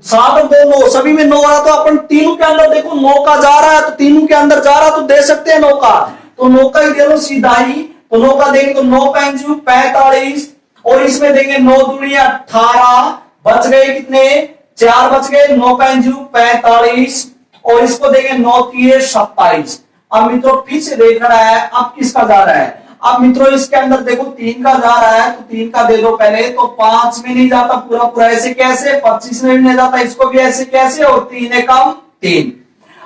7 2 9, सभी में 9 आ रहा, तो अपन तीनों के अंदर देखो 9 का जा रहा है, तो तीनों के अंदर जा रहा तो दे सकते हैं 9 का, तो 9 का ही दे लो सीधा ही, तो 9 का देंगे तो 9 5 45, और इसमें देंगे 9 दूनी 18, बच गए कितने 4 बच गए, 9 5 45, और इसको देंगे 9 3 27। अब मित्रों फिर से देखना है अब किसका जा रहा है, अब मित्रों इसके अंदर देखो 3 का जा रहा है, तो 3 का दे दो पहले, तो 5 में नहीं जाता पूरा पूरा, ऐसे कैसे, 25 में भी नहीं जाता, इसको भी ऐसे कैसे, और 3 एकम 3।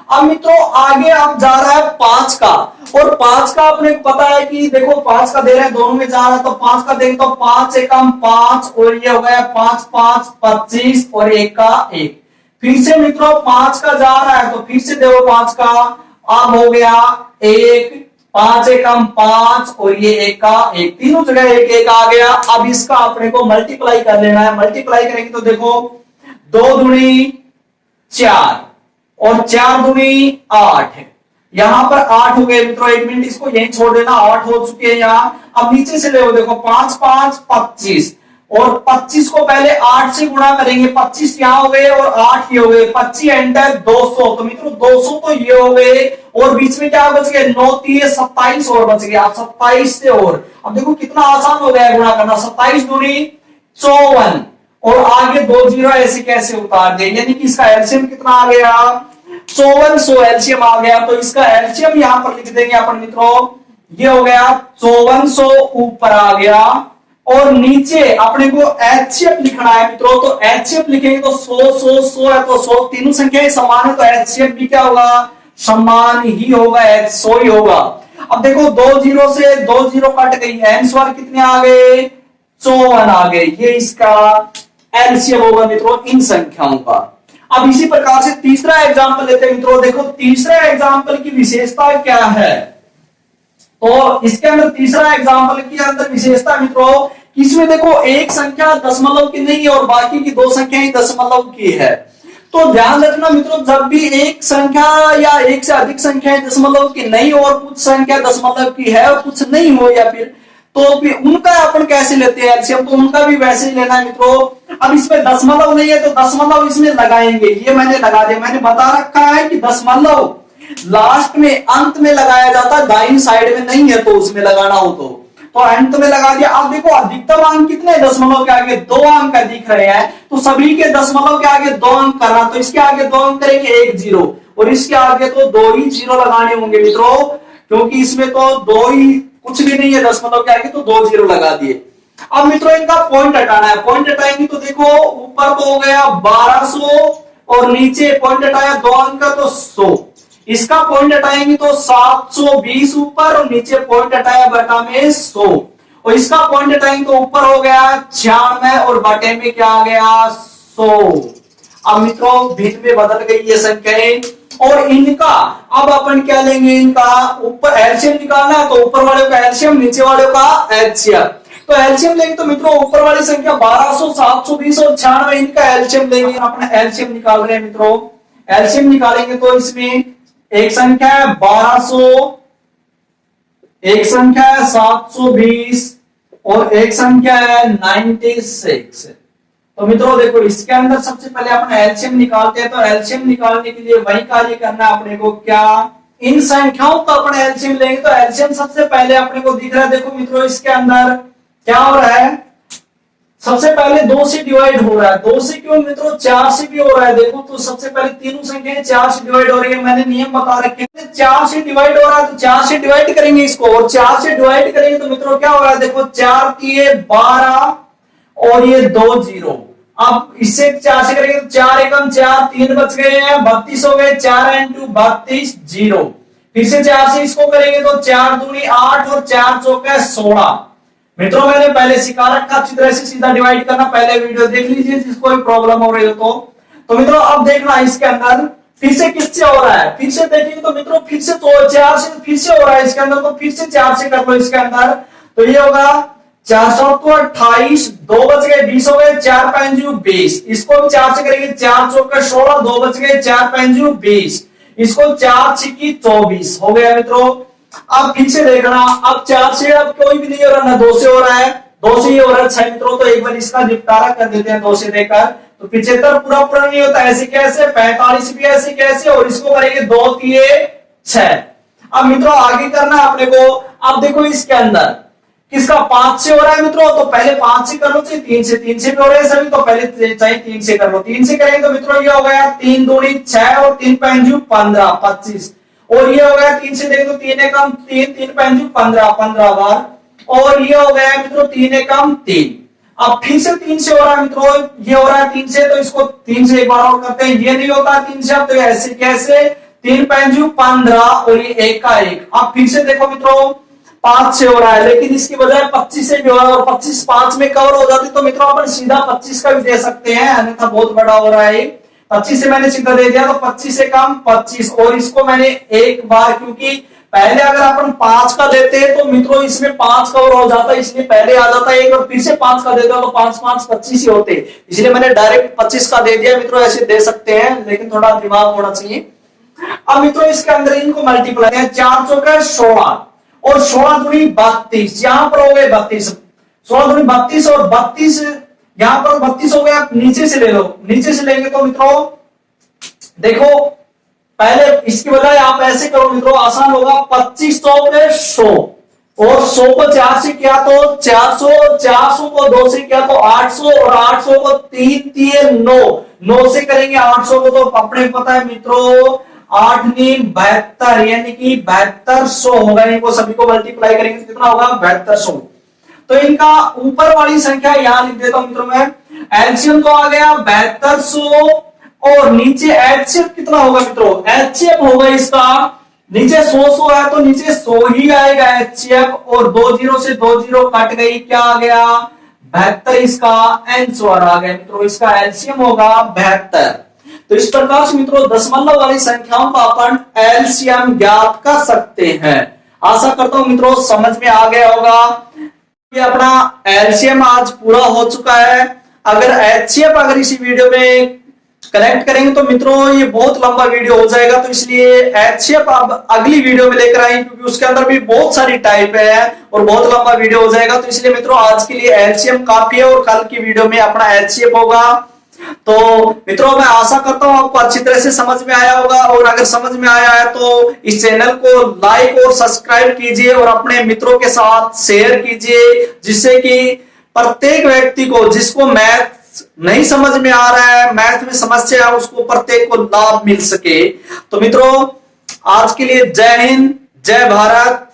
अब मित्रों आगे अब जा रहा है 5 का, और 5 का अपने को पता है कि देखो 5 का दे रहे हैं, दोनों में जा रहा है, तो 5 का देंगे तो 5 एकम 5, और ये हो गया 5 5 25, और 1 का 1। फिर से मित्रों 5 का जा रहा है, तो फिर से देखो 5 का, अब हो गया 1, 5 एकम 5, और ये 1 का 1, तीनों जगह 1 1 आ गया। अब इसका अपने को मल्टीप्लाई कर लेना है, मल्टीप्लाई करेंगे तो देखो 2 दूनी 4, और 4 दूनी 8, यहां पर 8 हो गए मित्रों, 1 मिनट इसको यहीं छोड़ देना, 8 हो चुके हैं यहां। अब नीचे से ले देखो 5 5 25, और 25 को पहले 8 से गुणा करेंगे, 25 यहाँ हो गए और 8 ये हो गए, 25 एंटर 200, तो मित्रों 200 तो ये हो गए, और बीच में क्या बच गए 9 3 27 और बच गया, 27 से, और अब देखो कितना आसान हो गया गुणा करना, 27 दूनी 54, और आगे 2 जीरो ऐसे कैसे उतार दे, यानी कि इसका एलसीएम कितना आ गया 5400 एलसीएम आ गया, तो इसका एलसीएम यहां पर लिख देंगे अपन मित्रों, ये हो गया 5400 ऊपर आ गया, और नीचे अपने को एचसीएफ लिखना है मित्रों, तो एचसीएफ लिखेंगे तो 100 100 100 है, तो 100 तीनों संख्याएं समान है, तो एचसीएफ भी क्या होगा समान ही होगा, 100 ही होगा। अब देखो 2 जीरो से 2 जीरो कट गई, एन स्क्वायर कितने आ गए 54 आ गए, ये इसका एलसीएम होगा मित्रों इन संख्याओं का। अब इसी प्रकार से तीसरा एग्जांपल लेते हैं मित्रों, देखो तीसरा एग्जांपल की विशेषता क्या है, तो इसके अंदर तीसरा एग्जांपल के अंदर विशेषता मित्रों, इसमें देखो एक संख्या दशमलव की नहीं है और बाकी की 2 संख्याएं दशमलव की है, तो ध्यान रखना मित्रों जब भी एक संख्या या एक से अधिक संख्याएं दशमलव की नहीं हो और कुछ संख्या दशमलव की है और कुछ नहीं हो, या फिर तो फिर उनका अपन कैसे लेते हैं एलसीएम, तो उनका भी वैसे ही लेना है मित्रों। अब इसमें दशमलव नहीं है तो दशमलव इसमें लगाएंगे, ये मैंने लगा दिया, मैंने बता रखा है कि दशमलव लास्ट में अंत में लगाया जाता है, दाईं साइड में नहीं है, तो उसमें लगाना हो तो अंत में लगा दिया। अब देखो अधिकतम अंक कितने दशमलव के आगे 2 अंक दिख रहे हैं, तो सभी के दशमलव के आगे 2 अंक करना, तो इसके आगे 2 अंक करेंगे 1 0, और इसके आगे तो 2 ही 0 लगाने होंगे मित्रों, क्योंकि इसमें तो 2 ही कुछ भी नहीं है दशमलव के आगे, तो 2 0 लगा दिए। अब मित्रों इनका पॉइंट हटाना है, पॉइंट हटाएंगे तो देखो ऊपर तो हो गया 1200 और नीचे पॉइंट हटाया 2 अंक का तो 100, इसका पॉइंट हटाएंगे तो 720 ऊपर और नीचे पॉइंट हटाया बटा में 100, और इसका पॉइंट हटाएंगे तो ऊपर हो गया 96 और बटे में क्या आ गया 100। अब मित्रों भिन्न में बदल गई ये संख्याएं, और इनका अब अपन क्या लेंगे, इनका ऊपर एलसीएम निकालना है, तो ऊपर वाले का एलसीएम नीचे वाले का एलसीएम, तो एलसीएम लेंगे तो मित्रों ऊपर वाली संख्या 1200 720 और 96 इनका एलसीएम लेंगे, अपना एलसीएम निकाल रहे हैं मित्रों। एलसीएम निकालेंगे तो इसमें एक संख्या है 1200, एक संख्या है 720 और एक संख्या है 96। तो मित्रों देखो इसके अंदर सबसे पहले अपन एलसीएम निकालते हैं, तो एलसीएम निकालने के लिए वही कार्य करना है अपने को, क्या इन संख्याओं का अपन एलसीएम लेंगे, तो एलसीएम सबसे पहले अपने को दिख रहा है, देखो मित्रों इसके अंदर क्या हो रहा है, सबसे पहले 2 से डिवाइड हो रहा है, 2 से क्यों मित्रों 4 से भी हो रहा है, देखो तो सबसे पहले तीनों संख्याएं 4 से डिवाइड हो रही है, मैंने नियम बता रखे हैं 4 से डिवाइड हो रहा है, तो 4 से डिवाइड करेंगे इसको, और 4 से डिवाइड करेंगे तो मित्रों क्या हो रहा है, देखो 4 3 12 और ये 2 0, अब इससे 4 से करेंगे तो 4 एकम 4 3 बच गए हैं 32 हो गए, 4 इंटू 32 0, फिर से 4 से इसको करेंगे तो 4 दूनी 8 और 4 चौके 16। मित्रों मैंने पहले सिखा रखा अच्छी तरह से सीधा डिवाइड करना, पहले वीडियो देख लीजिए जिसको कोई प्रॉब्लम हो रही हो तो मित्रों अब देखना इसके अंदर फिर से किससे हो रहा है, फिर से देखेंगे तो मित्रों फिर से 4 से फिर से हो रहा है इसके अंदर, तो फिर से 4 से कर लो इसके अंदर, तो ये होगा 4 चौक 28, 2 बच गए 20 हो गए, 4 पंजू 20, इसको भी 4 से करेंगे, 4 चौक 16, 2 बच गए, 4 पंजू 20, इसको 4 छिक्की 24 हो गया मित्रों। अब फिर से देखना, अब 4 से अब कोई भी नहीं हो रहा, ना 2 से हो रहा है, 2 से ही हो रहा है। अच्छा मित्रों, तो एक बार इसका निपटारा कर देते हैं 2 से देकर। तो 75 पूरा पूरा नहीं होता, ऐसे कैसे, 45 भी ऐसे कैसे, और इसको करेंगे 2 3 6। अब मित्रों आगे करना है अपने को। अब देखो इसके अंदर किसका 5 से हो रहा है मित्रों, तो पहले 5 से कर लो, चाहिए 3 से, 3 से भी हो रहे हैं सभी, तो पहले चाहे 3 से कर लो। 3 से करेंगे तो मित्रों ये हो गया 3 दूनी 6 और 3 पंजू 15 25, और ये हो गया 3 से देखें तो 3 एकम 3, 3 पंजू 15 15 बार, और ये हो गया मित्रों 3 एकम 3। अब फिर से 3 से हो रहा है मित्रों, ये हो रहा है 3 से, तो इसको 3 से एक बार और करते हैं, ये नहीं होता 3 से, अब तो ऐसे कैसे, 3 पंजू 15 और ये 1 का 1। अब फिर से देखो मित्रों 5 से हो रहा है, लेकिन इसकी बजाय 25 से भी हो रहा है, और 25 5 में कवर हो जाती, तो मित्रों अपन सीधा 25 का भी दे सकते हैं, अन्यथा बहुत बड़ा हो रहा है। 25 से मैंने सीधा दे दिया, तो 25 से कम 25, और इसको मैंने एक बार, क्योंकि पहले अगर अपन 5 का देते हैं तो मित्रों इसमें 5 कवर हो जाता है, इसलिए पहले आ जाता है एक, और फिर से 5 का देते हो तो 5 5 25 ही होते, इसलिए मैंने डायरेक्ट 25 का दे दिया मित्रों। ऐसे दे सकते हैं, लेकिन थोड़ा दिमाग होना चाहिए। अब मित्रों इसके अंदर इनको मल्टीप्लाई है, 4 चौके 16 और 16 दूनी 32, यहां पर हो गए 32, 16 दूनी 32 और 32 यहां पर 32 हो गया, नीचे से ले लो, नीचे से लेंगे तो मित्रों देखो पहले इसकी बजाय आप ऐसे करो मित्रों, आसान होगा, 25 चौके 100, और 100 को 4 से किया तो 400, 400 को 2 से किया तो 800, और 800 को 3 3 9, 9 से करेंगे 800 को, तो अपने पता है मित्रों 8 × 72, यानी कि 7200 होगा, इनको सभी को मल्टीप्लाई करेंगे तो कितना होगा 7200। तो इनका ऊपर वाली संख्या यहां लिख देता हूं मित्रों मैं, एलसीएम तो आ गया 7200, और नीचे एचसीएफ कितना होगा मित्रों, एचसीएफ होगा इसका, नीचे 100 है तो नीचे 100 ही आएगा एचसीएफ, और 2 0 से 2 0 कट गई, क्या आ गया 72, इसका आंसर आ गया मित्रों, इसका एलसीएम होगा 72। तो इस प्रकार से मित्रों दशमलव वाली संख्याओं का अपन एलसीएम ज्ञात कर सकते हैं। आशा करता हूं मित्रों समझ में आ गया होगा। ये अपना एलसीएम आज पूरा हो चुका है। अगर एचसीएफ अगर इसी वीडियो में कनेक्ट करेंगे तो मित्रों ये बहुत लंबा वीडियो हो जाएगा, तो इसलिए एचसीएफ अब अगली वीडियो में लेकर आएंगे, क्योंकि उसके अंदर भी बहुत सारी टाइप है और बहुत लंबा वीडियो हो जाएगा। तो इसलिए मित्रों आज के लिए एलसीएम काफी है, और कल की वीडियो में अपना एचसीएफ होगा। तो मित्रों मैं आशा करता हूं आपको अच्छी तरह से समझ में आया होगा, और अगर समझ में आया है तो इस चैनल को लाइक और सब्सक्राइब कीजिए, और अपने मित्रों के साथ शेयर कीजिए, जिससे कि प्रत्येक व्यक्ति को जिसको मैथ नहीं समझ में आ रहा है, मैथ में समस्या है, उसको प्रत्येक को लाभ मिल सके। तो मित्रों आज के लिए जय हिंद, जय भारत।